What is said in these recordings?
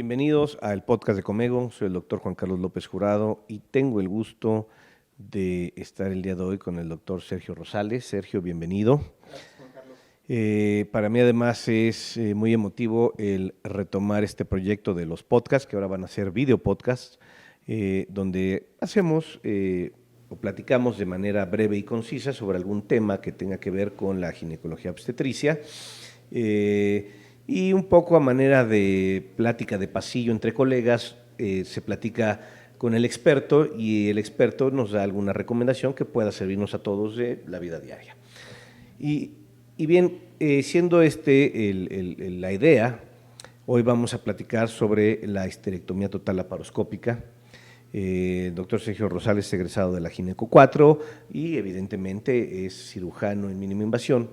Bienvenidos al podcast de Comego. Soy el doctor Juan Carlos López Jurado y tengo el gusto de estar el día de hoy con el doctor Sergio Rosales. Sergio, bienvenido. Gracias, Juan Carlos. Para mí además es muy emotivo el retomar este proyecto de los podcasts, que ahora van a ser video podcasts, donde hacemos o platicamos de manera breve y concisa sobre algún tema que tenga que ver con la ginecología obstetricia. Y un poco a manera de plática de pasillo entre colegas, se platica con el experto y el experto nos da alguna recomendación que pueda servirnos a todos de la vida diaria. Y bien, siendo la idea, hoy vamos a platicar sobre la histerectomía total laparoscópica. El doctor Sergio Rosales es egresado de la Gineco 4 y evidentemente es cirujano en mínima invasión.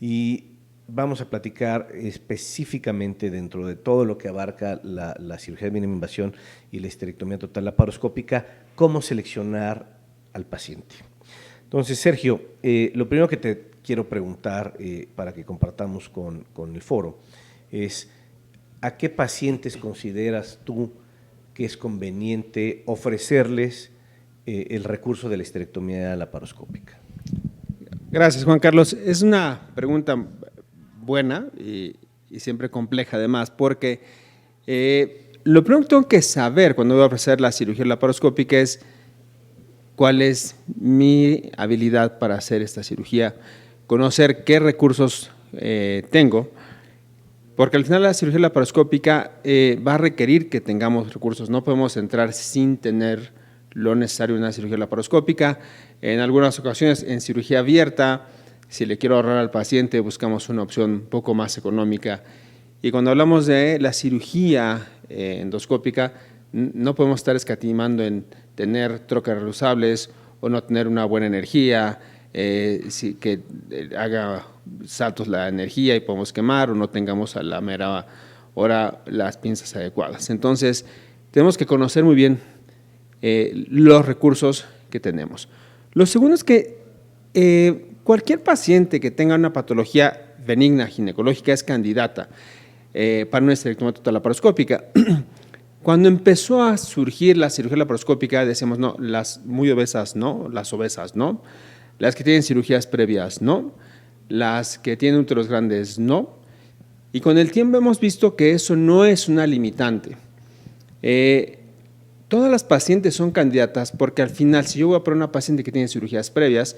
Y vamos a platicar específicamente dentro de todo lo que abarca la cirugía de mínima invasión y la histerectomía total laparoscópica, cómo seleccionar al paciente. Entonces, Sergio, lo primero que te quiero preguntar para que compartamos con el foro es ¿a qué pacientes consideras tú que es conveniente ofrecerles el recurso de la histerectomía laparoscópica? Gracias, Juan Carlos. Es una pregunta buena y siempre compleja además, porque lo primero que tengo que saber cuando voy a ofrecer la cirugía laparoscópica es cuál es mi habilidad para hacer esta cirugía, conocer qué recursos tengo, porque al final la cirugía laparoscópica va a requerir que tengamos recursos. No podemos entrar sin tener lo necesario en una cirugía laparoscópica. En algunas ocasiones en cirugía abierta, si le quiero ahorrar al paciente, buscamos una opción un poco más económica. Y cuando hablamos de la cirugía endoscópica, no podemos estar escatimando en tener trocas reusables o no tener una buena energía, que haga saltos la energía y podemos quemar, o no tengamos a la mera hora las pinzas adecuadas. Entonces, tenemos que conocer muy bien los recursos que tenemos. Lo segundo es que cualquier paciente que tenga una patología benigna ginecológica es candidata para una histerectomía total laparoscópica. Cuando empezó a surgir la cirugía laparoscópica, decíamos, no, las muy obesas no, las obesas no, las que tienen cirugías previas no, las que tienen úteros grandes no. Y con el tiempo hemos visto que eso no es una limitante. Todas las pacientes son candidatas porque al final, si yo voy a poner una paciente que tiene cirugías previas,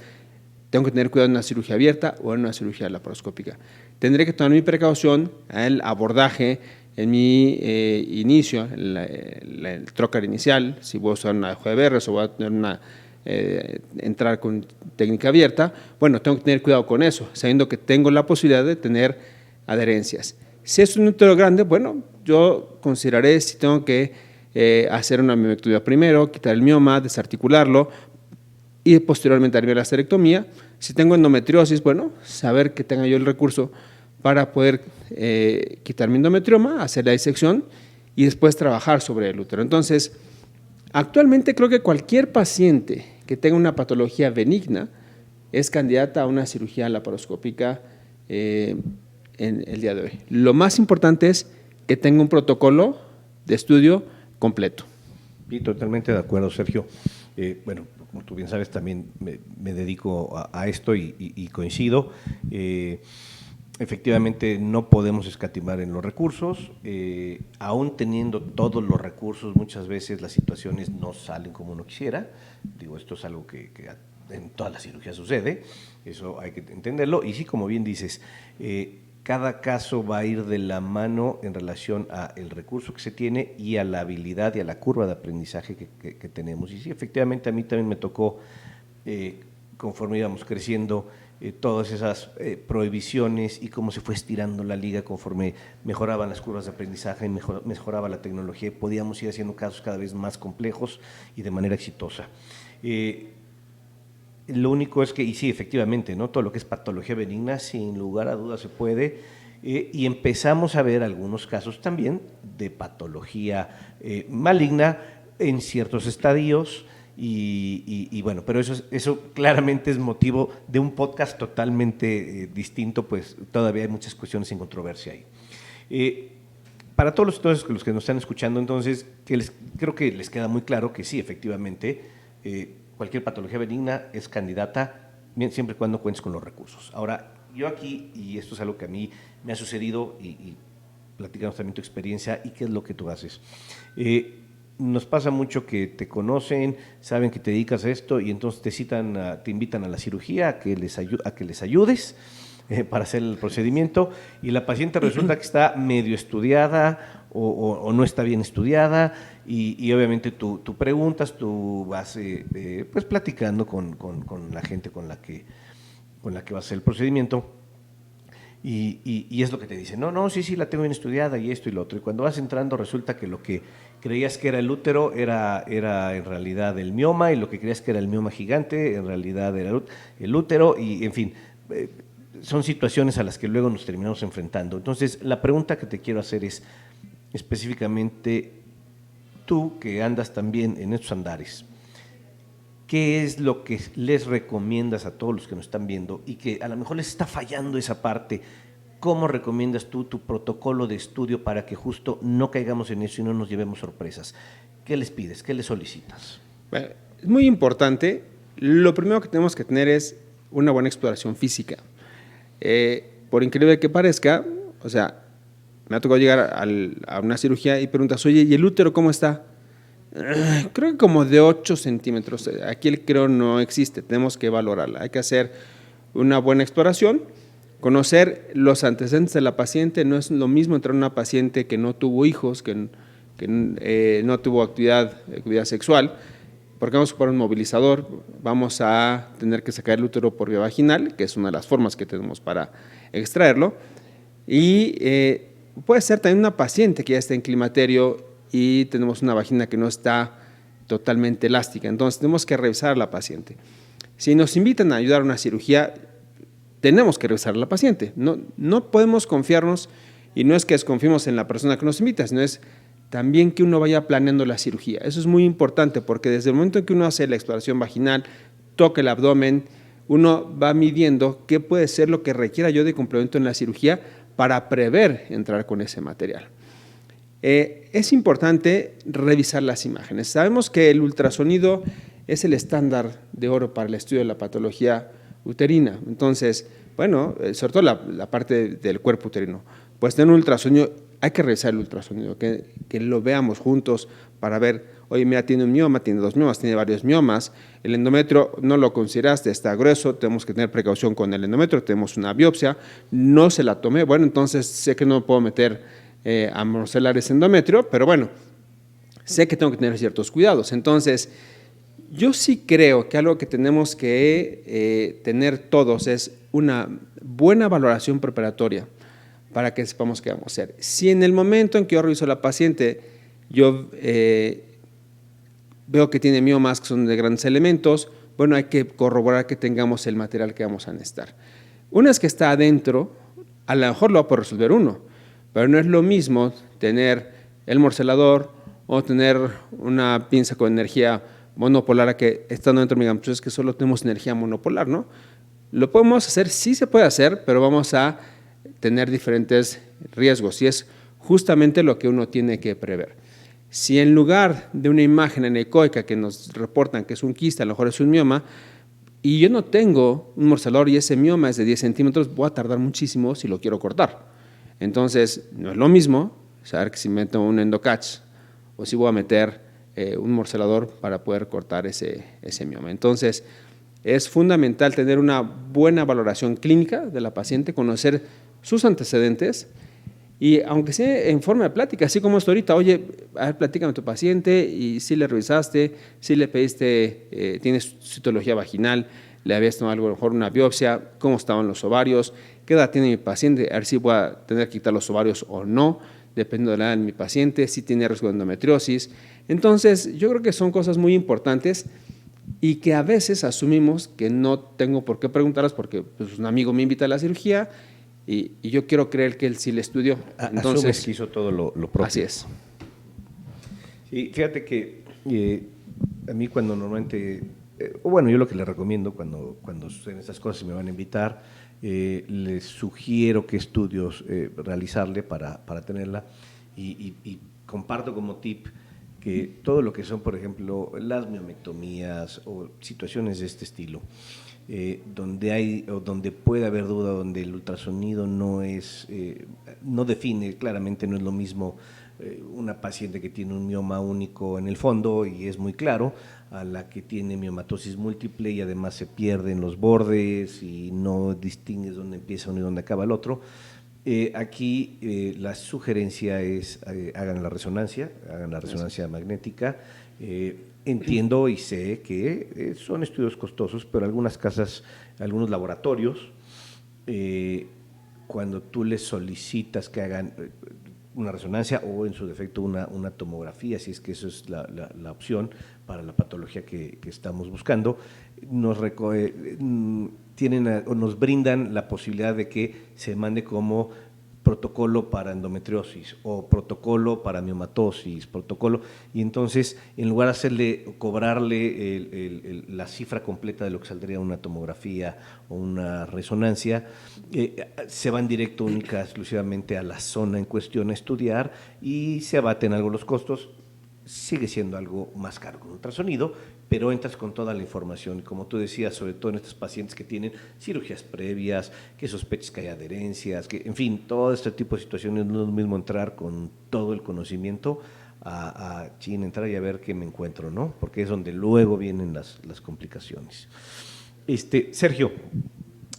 tengo que tener cuidado en una cirugía abierta o en una cirugía laparoscópica. Tendré que tomar mi precaución el abordaje en mi inicio, el trocar inicial, si voy a usar una FBR o voy a tener entrar con técnica abierta, bueno, tengo que tener cuidado con eso, sabiendo que tengo la posibilidad de tener adherencias. Si es un útero grande, bueno, yo consideraré si tengo que hacer una miomectomía primero, quitar el mioma, desarticularlo y posteriormente haría la histerectomía. Si tengo endometriosis, bueno, saber que tenga yo el recurso para poder quitar mi endometrioma, hacer la disección y después trabajar sobre el útero. Entonces, actualmente creo que cualquier paciente que tenga una patología benigna es candidata a una cirugía laparoscópica en el día de hoy. Lo más importante es que tenga un protocolo de estudio completo. Sí, totalmente de acuerdo, Sergio. Bueno, como tú bien sabes, también me dedico a esto y coincido. Efectivamente, no podemos escatimar en los recursos. Aún teniendo todos los recursos, muchas veces las situaciones no salen como uno quisiera. Digo, esto es algo que en todas las cirugías sucede, eso hay que entenderlo. Y sí, como bien dices, cada caso va a ir de la mano en relación al recurso que se tiene y a la habilidad y a la curva de aprendizaje que tenemos. Y sí, efectivamente, a mí también me tocó, conforme íbamos creciendo, todas esas prohibiciones y cómo se fue estirando la liga conforme mejoraban las curvas de aprendizaje y mejoraba la tecnología y podíamos ir haciendo casos cada vez más complejos y de manera exitosa. Lo único es que, y sí, efectivamente, ¿no? Todo lo que es patología benigna, sin lugar a dudas se puede, y empezamos a ver algunos casos también de patología maligna en ciertos estadios, y bueno, pero eso claramente es motivo de un podcast totalmente distinto, pues todavía hay muchas cuestiones en controversia ahí. para todos los que nos están escuchando, entonces, creo que les queda muy claro que sí, efectivamente, cualquier patología benigna es candidata, bien, siempre y cuando cuentes con los recursos. Ahora, yo aquí, y esto es algo que a mí me ha sucedido, y platícanos también tu experiencia y qué es lo que tú haces. Nos pasa mucho que te conocen, saben que te dedicas a esto y entonces te invitan a la cirugía, a que les ayudes para hacer el procedimiento, y la paciente resulta que está medio estudiada o no está bien estudiada, y obviamente tú preguntas, tú vas pues platicando con la gente con la que va a hacer el procedimiento. Y es lo que te dicen, no, sí, la tengo bien estudiada y esto y lo otro. Y cuando vas entrando resulta que lo que creías que era el útero era en realidad el mioma, y lo que creías que era el mioma gigante en realidad era el útero, y en fin, son situaciones a las que luego nos terminamos enfrentando. Entonces, la pregunta que te quiero hacer es, específicamente, tú que andas también en estos andares, ¿qué es lo que les recomiendas a todos los que nos están viendo y que a lo mejor les está fallando esa parte? ¿Cómo recomiendas tú tu protocolo de estudio para que justo no caigamos en eso y no nos llevemos sorpresas? ¿Qué les pides? ¿Qué les solicitas? Bueno, es muy importante. Lo primero que tenemos que tener es una buena exploración física. Por increíble que parezca, o sea, me ha tocado llegar a una cirugía y preguntas, oye, ¿y el útero cómo está? Creo que como de 8 centímetros. Aquí el creo no existe, tenemos que valorarla. Hay que hacer una buena exploración, conocer los antecedentes de la paciente. No es lo mismo entrar a una paciente que no tuvo hijos, que no tuvo actividad sexual, porque vamos a ocupar un movilizador, vamos a tener que sacar el útero por vía vaginal, que es una de las formas que tenemos para extraerlo, y puede ser también una paciente que ya está en climaterio y tenemos una vagina que no está totalmente elástica, entonces tenemos que revisar a la paciente. Si nos invitan a ayudar a una cirugía, tenemos que revisar a la paciente, no podemos confiarnos, y no es que desconfiemos en la persona que nos invita, sino es también que uno vaya planeando la cirugía. Eso es muy importante, porque desde el momento en que uno hace la exploración vaginal, toca el abdomen, uno va midiendo qué puede ser lo que requiera yo de complemento en la cirugía para prever entrar con ese material. Es importante revisar las imágenes. Sabemos que el ultrasonido es el estándar de oro para el estudio de la patología uterina. Entonces, bueno, sobre todo la parte del cuerpo uterino, pues tener un ultrasonido, hay que revisar el ultrasonido, que lo veamos juntos para ver, oye, mira, tiene un mioma, tiene 2 miomas, tiene varios miomas, el endometrio no lo consideraste, está grueso, tenemos que tener precaución con el endometrio, tenemos una biopsia, no se la tomé, bueno, entonces sé que no puedo meter a morcelar ese endometrio, pero bueno, sé que tengo que tener ciertos cuidados. Entonces, yo sí creo que algo que tenemos que tener todos es una buena valoración preparatoria para que sepamos qué vamos a hacer. Si en el momento en que yo reviso a la paciente, yo veo que tiene miomas que son de grandes elementos, bueno, hay que corroborar que tengamos el material que vamos a necesitar. Una vez que está adentro, a lo mejor lo va a poder resolver uno, pero no es lo mismo tener el morcelador o tener una pinza con energía monopolar a que estando dentro me digan, pues es que solo tenemos energía monopolar, ¿no? Lo podemos hacer, sí se puede hacer, pero vamos a tener diferentes riesgos, y es justamente lo que uno tiene que prever. Si en lugar de una imagen anecoica que nos reportan que es un quiste, a lo mejor es un mioma, y yo no tengo un morcelador y ese mioma es de 10 centímetros, voy a tardar muchísimo si lo quiero cortar. Entonces, no es lo mismo saber que si meto un endocatch o si voy a meter un morcelador para poder cortar ese mioma. Entonces, es fundamental tener una buena valoración clínica de la paciente, conocer sus antecedentes, y aunque sea en forma de plática, así como esto ahorita, oye, a ver, platícame a tu paciente, y si le revisaste, si le pediste, tienes citología vaginal, le habías tomado a lo mejor una biopsia, cómo estaban los ovarios, qué edad tiene mi paciente, a ver si voy a tener que quitar los ovarios o no, dependiendo de la edad de mi paciente, si tiene riesgo de endometriosis. Entonces, yo creo que son cosas muy importantes y que a veces asumimos que no tengo por qué preguntarlas porque pues, un amigo me invita a la cirugía y yo quiero creer que él sí le estudió. Entonces, asumes que hizo todo lo propio. Así es. Sí, fíjate que a mí cuando normalmente, bueno, yo lo que les recomiendo cuando suceden estas cosas y me van a invitar, les sugiero qué estudios realizarle para tenerla. y comparto como tip que todo lo que son, por ejemplo, las miomectomías o situaciones de este estilo, donde hay o donde puede haber duda, donde el ultrasonido no define claramente, no es lo mismo una paciente que tiene un mioma único en el fondo y es muy claro, a la que tiene miomatosis múltiple y además se pierden los bordes y no distingues dónde empieza uno y dónde acaba el otro. Aquí la sugerencia es hagan la resonancia magnética. Entiendo y sé que son estudios costosos, pero algunas casas, algunos laboratorios, cuando tú les solicitas que hagan una resonancia o en su defecto una tomografía, si es que eso es la opción para la patología que estamos buscando, nos brindan la posibilidad de que se mande como protocolo para endometriosis o protocolo para miomatosis, y entonces en lugar de cobrarle la cifra completa de lo que saldría una tomografía o una resonancia, se van directo única exclusivamente a la zona en cuestión a estudiar y se abaten algo los costos. Sigue siendo algo más caro con ultrasonido, pero entras con toda la información, como tú decías, sobre todo en estos pacientes que tienen cirugías previas, que sospechas que hay adherencias, que, en fin, todo este tipo de situaciones. No es lo mismo entrar con todo el conocimiento a entrar y a ver qué me encuentro, ¿no? Porque es donde luego vienen las complicaciones. Sergio,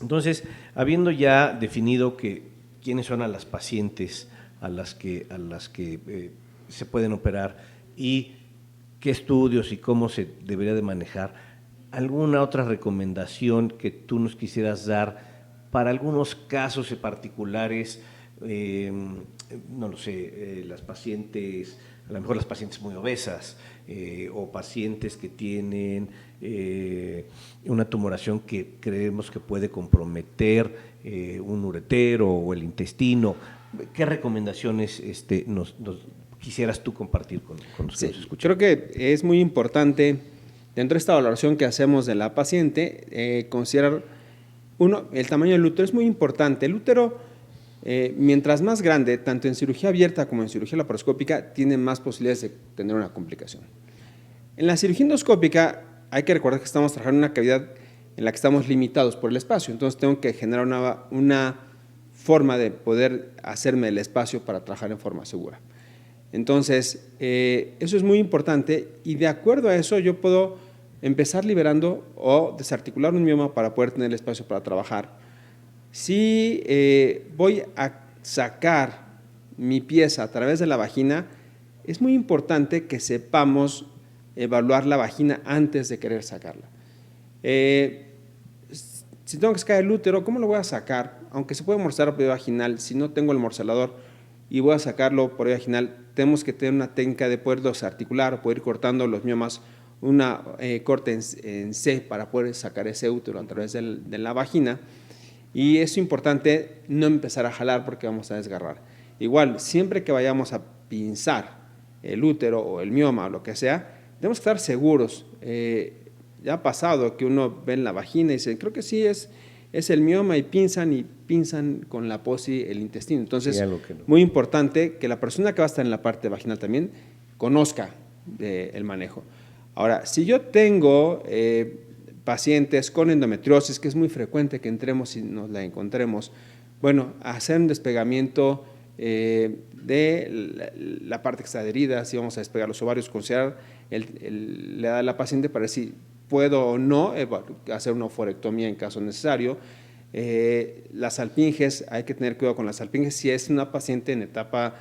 entonces, habiendo ya definido quiénes son a las pacientes a las que se pueden operar y qué estudios y cómo se debería de manejar, ¿alguna otra recomendación que tú nos quisieras dar para algunos casos particulares? No lo sé, las pacientes, a lo mejor las pacientes muy obesas o pacientes que tienen una tumoración que creemos que puede comprometer un uretero o el intestino. ¿Qué recomendaciones nos quisieras tú compartir con los que nos escuchan? Creo que es muy importante, dentro de esta valoración que hacemos de la paciente, considerar, el tamaño del útero es muy importante. El útero, mientras más grande, tanto en cirugía abierta como en cirugía laparoscópica, tiene más posibilidades de tener una complicación. En la cirugía endoscópica hay que recordar que estamos trabajando en una cavidad en la que estamos limitados por el espacio, entonces tengo que generar una forma de poder hacerme el espacio para trabajar en forma segura. Entonces, eso es muy importante y de acuerdo a eso yo puedo empezar liberando o desarticular un mioma para poder tener el espacio para trabajar. Si voy a sacar mi pieza a través de la vagina, es muy importante que sepamos evaluar la vagina antes de querer sacarla. Si tengo que sacar el útero, ¿cómo lo voy a sacar? Aunque se puede morselar por vía vaginal, si no tengo el morselador y voy a sacarlo por vía vaginal, tenemos que tener una técnica de poder desarticular o poder ir cortando los miomas, una corte en C para poder sacar ese útero a través de la vagina. Y es importante no empezar a jalar porque vamos a desgarrar. Igual, siempre que vayamos a pinzar el útero o el mioma o lo que sea, tenemos que estar seguros. Ya ha pasado que uno ve en la vagina y dice, creo que sí es el mioma, y pinzan con la posi el intestino. Entonces, sí, no. Muy importante que la persona que va a estar en la parte vaginal también conozca el manejo. Ahora, si yo tengo pacientes con endometriosis, que es muy frecuente que entremos y nos la encontremos, bueno, hacer un despegamiento de la parte que está adherida, si vamos a despegar los ovarios, considerar la edad de la paciente para ver si puedo o no hacer una oforectomía en caso necesario. Las salpinges, hay que tener cuidado con las salpinges. Si es una paciente en etapa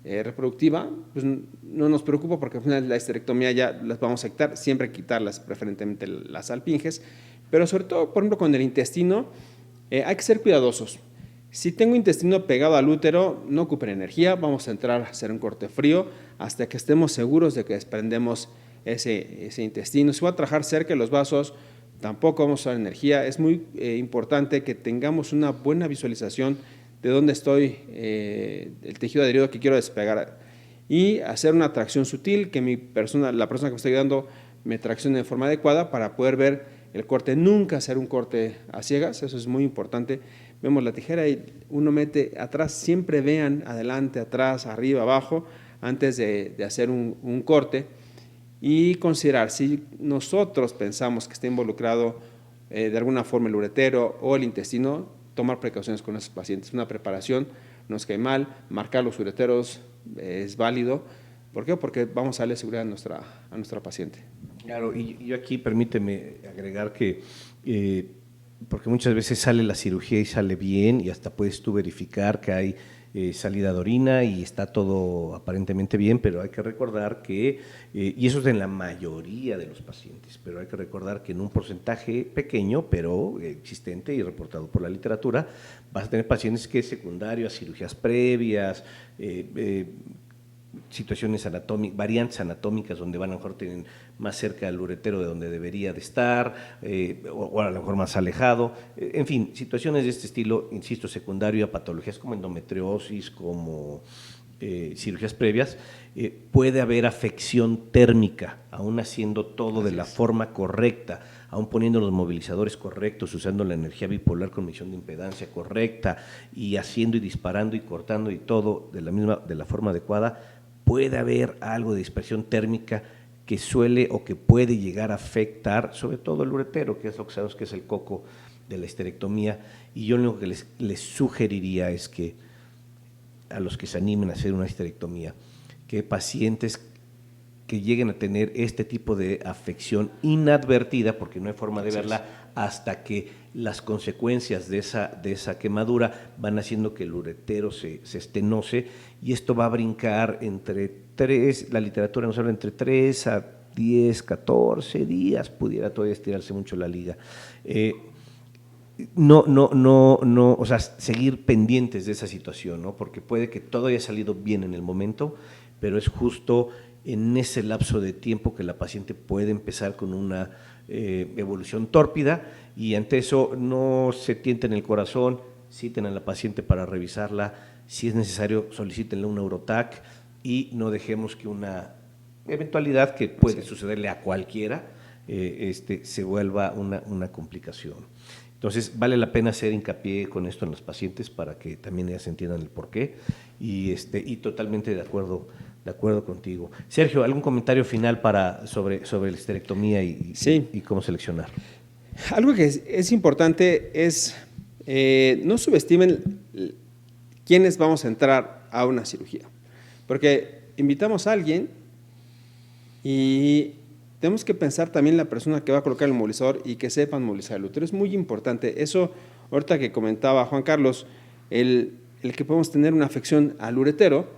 reproductiva, pues no nos preocupa porque al final la histerectomía ya las vamos a quitar, siempre quitarlas, preferentemente las salpinges, pero sobre todo, por ejemplo, con el intestino, hay que ser cuidadosos. Si tengo intestino pegado al útero, no ocupen energía, vamos a entrar a hacer un corte frío hasta que estemos seguros de que desprendemos ese intestino. Si voy a trabajar cerca de los vasos, tampoco vamos a usar energía. Es muy importante que tengamos una buena visualización de dónde estoy, el tejido adherido que quiero despegar, y hacer una tracción sutil, que la persona que me está ayudando me traccione de forma adecuada para poder ver el corte. Nunca hacer un corte a ciegas, eso es muy importante. vemos la tijera y uno mete atrás, siempre vean adelante, atrás, arriba, abajo, antes de hacer un corte, y considerar si nosotros pensamos que está involucrado de alguna forma el uretero o el intestino, tomar precauciones con esos pacientes. Una preparación no es que mal, marcar los ureteros es válido. ¿Por qué? Porque vamos a darle seguridad a nuestra paciente. Claro, y yo aquí permíteme agregar que, porque muchas veces sale la cirugía y sale bien, y hasta puedes tú verificar que hay salida de orina y está todo aparentemente bien, pero hay que recordar que, y eso es en la mayoría de los pacientes, pero hay que recordar que en un porcentaje pequeño, pero existente y reportado por la literatura, vas a tener pacientes que secundario a cirugías previas, situaciones anatómicas, variantes anatómicas donde van a lo mejor tienen más cerca al uretero de donde debería de estar, o a lo mejor más alejado, en fin, situaciones de este estilo, insisto, secundario a patologías como endometriosis, como cirugías previas, puede haber afección térmica, aún haciendo todo de la forma correcta, aún poniendo los movilizadores correctos, usando la energía bipolar con medición de impedancia correcta y haciendo y disparando y cortando y todo de la forma adecuada. Puede haber algo de dispersión térmica que suele o que puede llegar a afectar, sobre todo el uretero, que es lo que sabemos que es el coco de la histerectomía, y yo lo único que les sugeriría es que a los que se animen a hacer una histerectomía, que pacientes que lleguen a tener este tipo de afección inadvertida, porque no hay forma de verla hasta que las consecuencias de esa quemadura van haciendo que el uretero se estenose, y esto va a brincar entre 3, la literatura nos habla entre 3 a 10, 14 días, pudiera todavía estirarse mucho la liga. O sea, seguir pendientes de esa situación, ¿no? Porque puede que todo haya salido bien en el momento, pero es justo en ese lapso de tiempo que la paciente puede empezar con una evolución tórpida, y ante eso no se tienten el corazón, citen a la paciente para revisarla, si es necesario solicítenle un Neurotac y no dejemos que una eventualidad que puede sucederle a cualquiera se vuelva una complicación. Entonces, vale la pena hacer hincapié con esto en los pacientes para que también ellas entiendan el porqué, y totalmente de acuerdo contigo. Sergio, ¿algún comentario final sobre la histerectomía y cómo seleccionar? Algo que es importante es no subestimen quiénes vamos a entrar a una cirugía, porque invitamos a alguien y tenemos que pensar también la persona que va a colocar el movilizador y que sepan movilizar el útero. Es muy importante. Eso, ahorita que comentaba Juan Carlos, el que podemos tener una afección al uretero,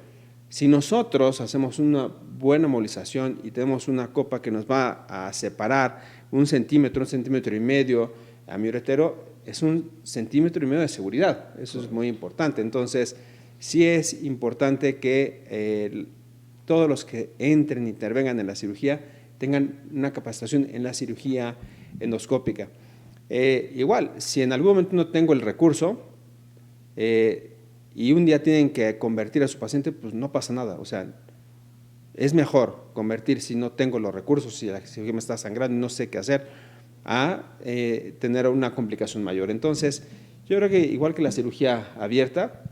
si nosotros hacemos una buena movilización y tenemos una copa que nos va a separar 1 centímetro, 1,5 centímetros a mi uretero, es 1,5 centímetros de seguridad. Eso es muy importante. Entonces, sí es importante que todos los que entren e intervengan en la cirugía tengan una capacitación en la cirugía endoscópica. Igual, si en algún momento no tengo el recurso y un día tienen que convertir a su paciente, pues no pasa nada. O sea, es mejor convertir si no tengo los recursos, si la cirugía me está sangrando y no sé qué hacer, a tener una complicación mayor. Entonces, yo creo que igual que la cirugía abierta,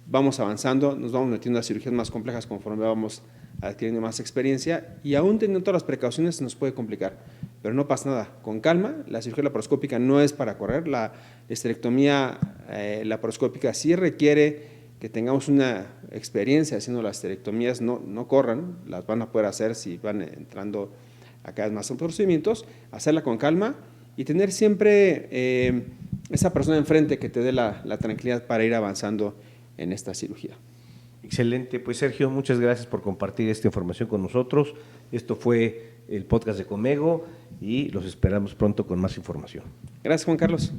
vamos avanzando, nos vamos metiendo a cirugías más complejas conforme vamos adquiriendo más experiencia, y aún teniendo todas las precauciones se nos puede complicar, pero no pasa nada, con calma. La cirugía laparoscópica no es para correr, la histerectomía laparoscópica sí requiere que tengamos una experiencia haciendo las histerectomías, no corran, las van a poder hacer si van entrando a cada vez más procedimientos, hacerla con calma y tener siempre esa persona enfrente que te dé la tranquilidad para ir avanzando en esta cirugía. Excelente, pues Sergio, muchas gracias por compartir esta información con nosotros. Esto fue el podcast de Comego y los esperamos pronto con más información. Gracias, Juan Carlos.